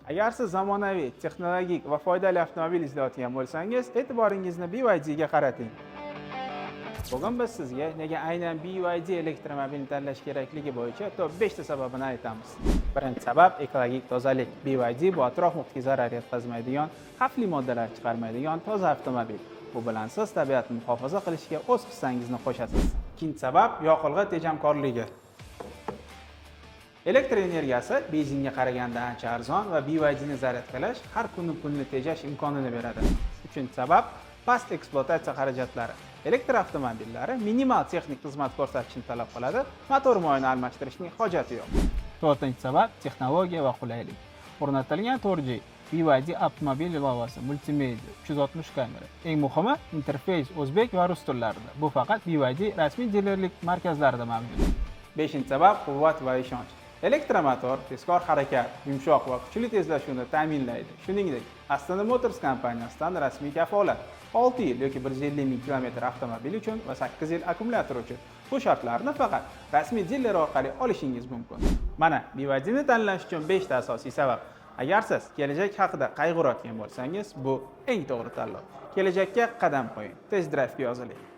Agar siz zamonaviy, texnologik va foydali avtomobil izlayotgan bo'lsangiz, e'tiboringizni BYD ga qarating. Bugun biz sizga nega aynan BYD elektromobilni tanlash kerakligi bo'yicha top 5 ta sababini aytamiz. Birinchi sabab ekologik tozalik. BYD bu atrof muhitga zarar yetkazmaydigan, xavfli moddalar chiqarmaydigan toza avtomobil. Bu bilan siz tabiatni muhofaza qilishga o'z hissangizni qo'shasiz. Ikkinchi sabab yoqilg'i tejamkorligi. Elektr energiyasi benzinga qaraganda ancha arzon va BYD ni zaryadlash har kuni pulni tejash imkonini beradi. Uchinchi sabab past ekspluatatsiya xarajatlari. Elektr avtomobillari minimal texnik xizmat ko'rsatishni talab qiladi, motor moyini almashtirishning hojati yo'q. To'rtinchi sabab texnologiya va qulaylik. O'rnatilgan 4G BYD avtomobil ilovasi, multimedia, 360 kamera. Eng muhimi, interfeys o'zbek va rus tillarida. Bu faqat BYD rasmiy dilerlik markazlarida mavjud. Beshinchi sabab quvvat va ishonch. Elektromotor tezkor harakat, yumshoq va kuchli tezlashuvni ta'minlaydi. Shuningdek, Aston Motors kompaniyasidan rasmiy kafolat 6 yil yoki 150 ming kilometr avtomobil uchun va 8 yil akkumulyator uchun. Bu shartlarni faqat rasmiy diler orqali olishingiz mumkin. Mana BYD ni tanlash uchun 5 ta asosiy sabab. Agar siz kelajak haqida qayg'urayotgan bo'lsangiz, bu eng to'g'ri tanlov. Kelajakka qadam qo'ying. Test drive ga yoziling.